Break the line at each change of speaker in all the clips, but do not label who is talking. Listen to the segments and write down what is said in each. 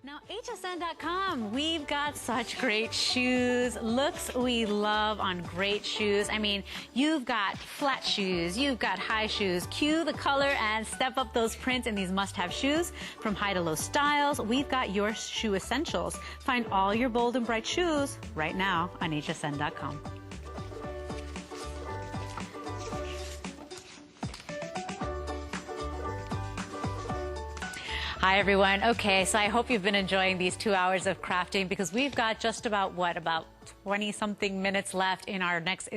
Now, HSN.com, we've got such great shoes, looks we love on great shoes. I mean, you've got flat shoes, you've got high shoes. Cue the color and step up those prints in these must-have shoes. From high to low styles, we've got your shoe essentials. Find all your bold and bright shoes right now on HSN.com. Hi everyone. Okay, so I hope you've been enjoying these 2 hours of crafting because we've got just about 20-something minutes left in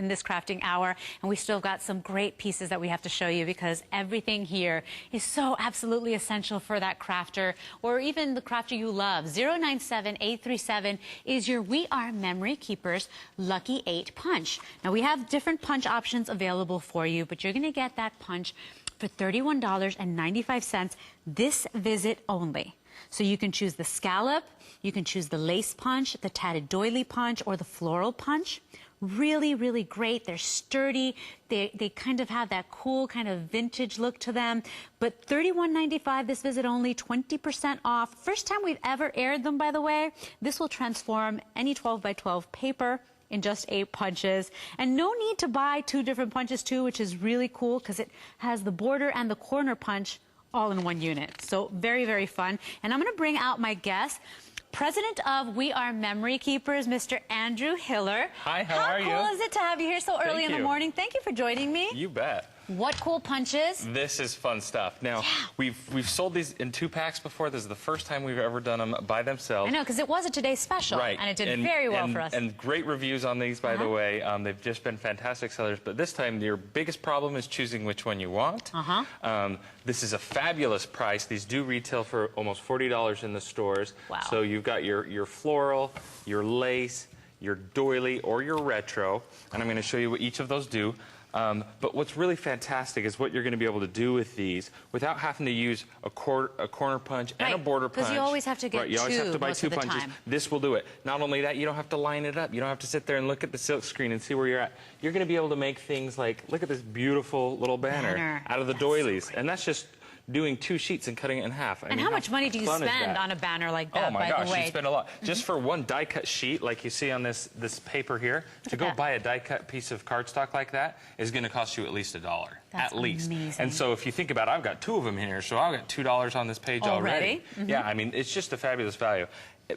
this crafting hour, and we still got some great pieces that we have to show you because everything here is so absolutely essential for that crafter or even the crafter you love. 097837 is your We Are Memory Keepers Lucky 8 punch. Now we have different punch options available for you, but you're going to get that punch for $31.95 this visit only. So you can choose the scallop, you can choose the lace punch, the tatted doily punch, or the floral punch. Really, really great. They're sturdy. They kind of have that cool kind of vintage look to them. But $31.95 this visit only, 20% off. First time we've ever aired them, by the way. This will transform any 12 by 12 paper in just 8 punches. And no need to buy 2 different punches too, which is really cool because it has the border and the corner punch all in one unit. So very, very fun. And I'm going to bring out my guest, President of We Are Memory Keepers, Mr. Andrew Hiller.
Hi, how are you?
How cool is it to have you here so early in the morning? Thank you for joining me.
You bet.
What cool punches?
This is fun stuff. Now, we've sold these in 2 packs before. This is the first time we've ever done them by themselves.
I know, because it was a Today's Special.
Right.
And it did very well for us.
And great reviews on these, by the way. They've just been fantastic sellers. But this time, your biggest problem is choosing which one you want. This is a fabulous price. These do retail for almost $40 in the stores.
Wow.
So you've got your floral, your lace, your doily, or your retro. And I'm going to show you what each of those do. But what's really fantastic is what you're going to be able to do with these without having to use a corner punch and a border punch.
Because you always have to get
you always have to buy 2 punches.
Time.
This will do it. Not only that, you don't have to line it up. You don't have to sit there and look at the silk screen and see where you're at. You're going to be able to make things like, look at this beautiful little banner out of the doilies. So and that's just doing 2 sheets and cutting it in half.
And how much money do you spend on a banner like that,
oh my
by
gosh,
the way?
you spend a lot. Just for one die-cut sheet, like you see on this paper here, to go buy a die-cut piece of cardstock like that is going to cost you at least $1.
That's
at least.
Amazing.
And so if you think about it, I've got 2 of them in here, so I've got $2 on this page already. Yeah, I mean, it's just a fabulous value.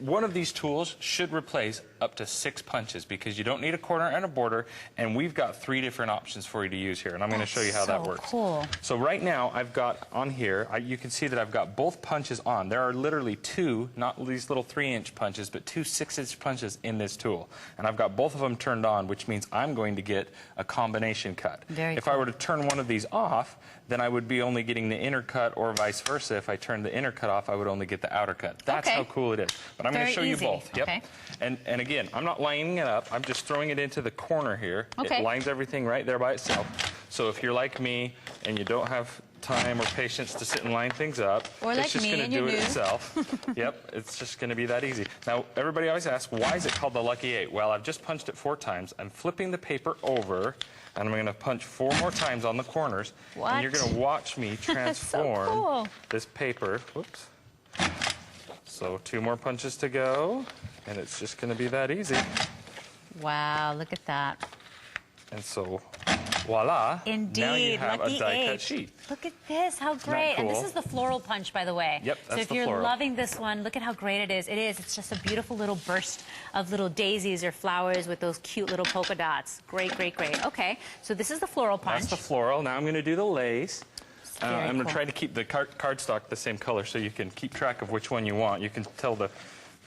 One of these tools should replace up to 6 punches because you don't need a corner and a border, and we've got 3 different options for you to use here, and I'm going to show you how that works.
Cool.
So right now, I've got on here, you can see that I've got both punches on. There are literally 2, not these little 3-inch punches, but 2 6-inch punches in this tool. And I've got both of them turned on, which means I'm going to get a combination cut. If I were to turn one of these off, then I would be only getting the inner cut, or vice versa. If I turned the inner cut off, I would only get the outer cut. That's how cool it is. But I'm going to show you both. Yep. And again, I'm not lining it up. I'm just throwing it into the corner here. It lines everything right there by itself. So if you're like me and you don't have time or patience to sit and line things up, it's just going to do it itself. Yep, it's just going to be that easy. Now, everybody always asks, why is it called the Lucky 8? Well, I've just punched it 4 times. I'm flipping the paper over, and I'm going to punch 4 more times on the corners. And you're going to watch me transform this paper. Whoops. So 2 more punches to go, and it's just going to be that easy.
Wow, look at that.
And so, voila.
Indeed,
now you have
Lucky
a die-cut
8.
sheet.
Look at this, how great.
Cool?
And this is the floral punch, by the way.
Yep, that's
so if
the
you're
floral.
loving this one, look at how great it is. It is. It's just a beautiful little burst of little daisies or flowers with those cute little polka dots. Great, great, great. Okay, so this is the floral punch.
That's the floral. Now I'm going to do the lace. I'm going to try to keep the cardstock the same color so you can keep track of which one you want. You can tell the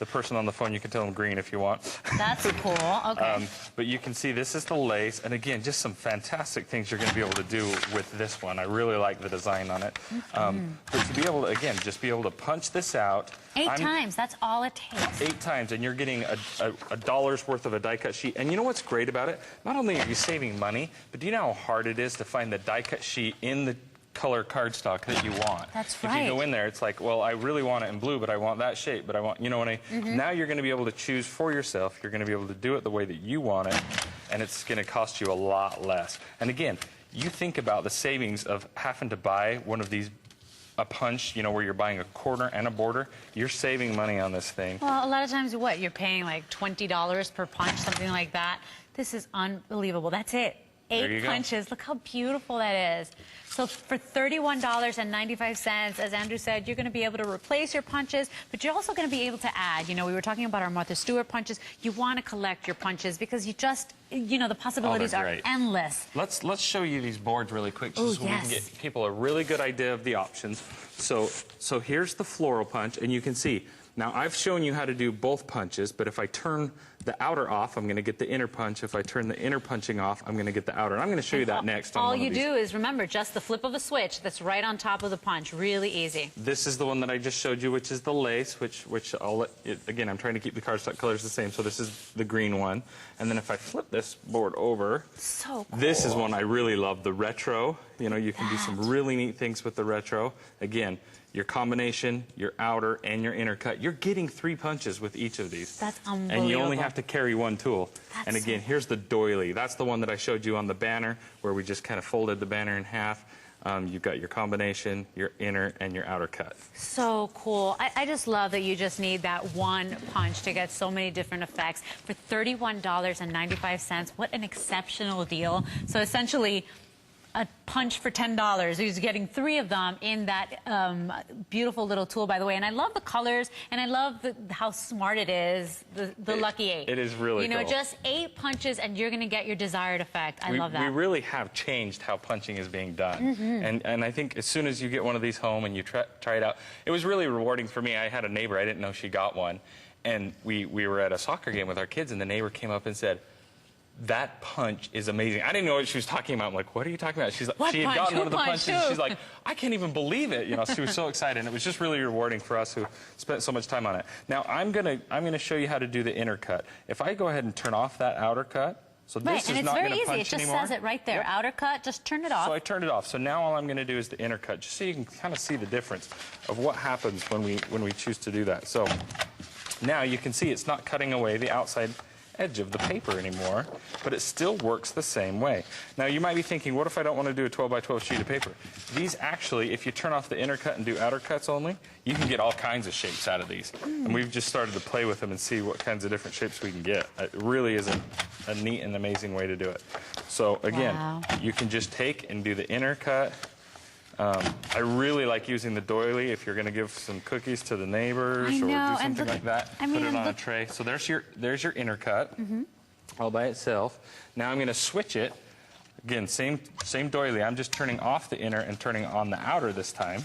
person on the phone, you can tell them green if you want.
That's cool. Okay.
But you can see this is the lace. And again, just some fantastic things you're going to be able to do with this one. I really like the design on it. But to be able to, again, just be able to punch this out.
8 times. That's all it takes.
8 times. And you're getting a dollar's worth of a die-cut sheet. And you know what's great about it? Not only are you saving money, but do you know how hard it is to find the die-cut sheet in the color cardstock that you want.
That's right.
If you go in there, it's like, well, I really want it in blue, but I want that shape, but I want, you know what I mean? Now you're going to be able to choose for yourself. You're going to be able to do it the way that you want it, and it's going to cost you a lot less. And again, you think about the savings of having to buy one of these a punch, you know, where you're buying a corner and a border, you're saving money on this thing.
Well, a lot of times, what, you're paying like $20 per punch, something like that. This is unbelievable. That's it. 8 punches. Look how beautiful that is. So for $31.95, as Andrew said, you're going to be able to replace your punches, but you're also going to be able to add. You know, we were talking about our Martha Stewart punches. You want to collect your punches because you just, you know, the possibilities are endless.
Let's show you these boards really quick just so we can get people a really good idea of the options. So here's the floral punch, and you can see. Now, I've shown you how to do both punches, but if I turn the outer off, I'm going to get the inner punch. If I turn the inner punching off, I'm going to get the outer. And I'm going to show you that next.
All you do is, remember, just the flip of a switch that's right on top of the punch. Really easy.
This is the one that I just showed you, which is the lace, which I'll let it, again, I'm trying to keep the cardstock colors the same, so this is the green one. And then if I flip this board over,
so cool.
This is one I really love, the retro. You know, you can do some really neat things with the retro. Again, your combination, your outer, and your inner cut. You're getting 3 punches with each of these.
That's unbelievable.
And you only have to carry 1 tool. And again, here's the doily. That's the one that I showed you on the banner, where we just kind of folded the banner in half. You've got your combination, your inner, and your outer cut.
So cool. I just love that you just need that one punch to get so many different effects for $31.95. What an exceptional deal. So essentially, a punch for $10. He's getting 3 of them in that beautiful little tool, by the way. And I love the colors, and I love how smart it is, the Lucky 8.
It is really
cool. You know,
cool.
just 8 punches, and you're going to get your desired effect. I love that.
We really have changed how punching is being done. And I think as soon as you get one of these home and you try it out, it was really rewarding for me. I had a neighbor, I didn't know she got one, and we were at a soccer game with our kids, and the neighbor came up and said, "That punch is amazing." I didn't know what she was talking about. I'm like, "What are you talking about?" She's like, she had gotten one of the punches. And she's like, "I can't even believe it." You know, she was so excited. And it was just really rewarding for us who spent so much time on it. Now, I'm gonna show you how to do the inner cut. If I go ahead and turn off that outer cut, so this is not going to punch anymore. And it's very easy. It just says it
right there. Outer cut, just turn it off.
So I turned it off. So now all I'm going to do is the inner cut, just so you can kind of see the difference of what happens when we choose to do that. So now you can see it's not cutting away the outside edge of the paper anymore, but it still works the same way. Now you might be thinking, what if I don't want to do a 12 by 12 sheet of paper? These actually, if you turn off the inner cut and do outer cuts only, you can get all kinds of shapes out of these. And we've just started to play with them and see what kinds of different shapes we can get. It really is a neat and amazing way to do it. So again, you can just take and do the inner cut. I really like using the doily if you're going to give some cookies to the neighbors or do something like that. Put it on a tray. So there's your inner cut all by itself. Now I'm going to switch it. Again, same doily. I'm just turning off the inner and turning on the outer this time.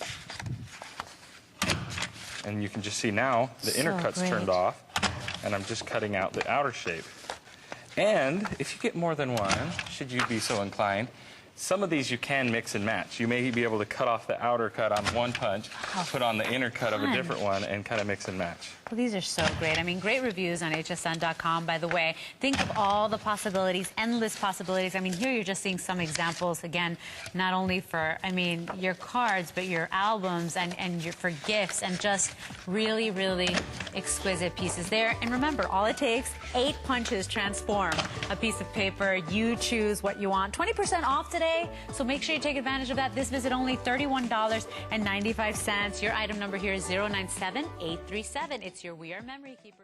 And you can just see now the inner cut's turned off, and I'm just cutting out the outer shape. And if you get more than one, should you be so inclined, some of these you can mix and match. You may be able to cut off the outer cut on one punch, put on the inner cut of a different one, and kind of mix and match.
Well, these are so great. I mean, great reviews on hsn.com, by the way. Think of all the possibilities, endless possibilities. I mean, here you're just seeing some examples, again, not only for, I mean, your cards, but your albums and for gifts, and just really, really exquisite pieces there. And remember, all it takes, 8 punches transform a piece of paper. You choose what you want. 20% off today, so make sure you take advantage of that. This visit only $31.95. Your item number here is 097837. It's your We Are Memory Keepers.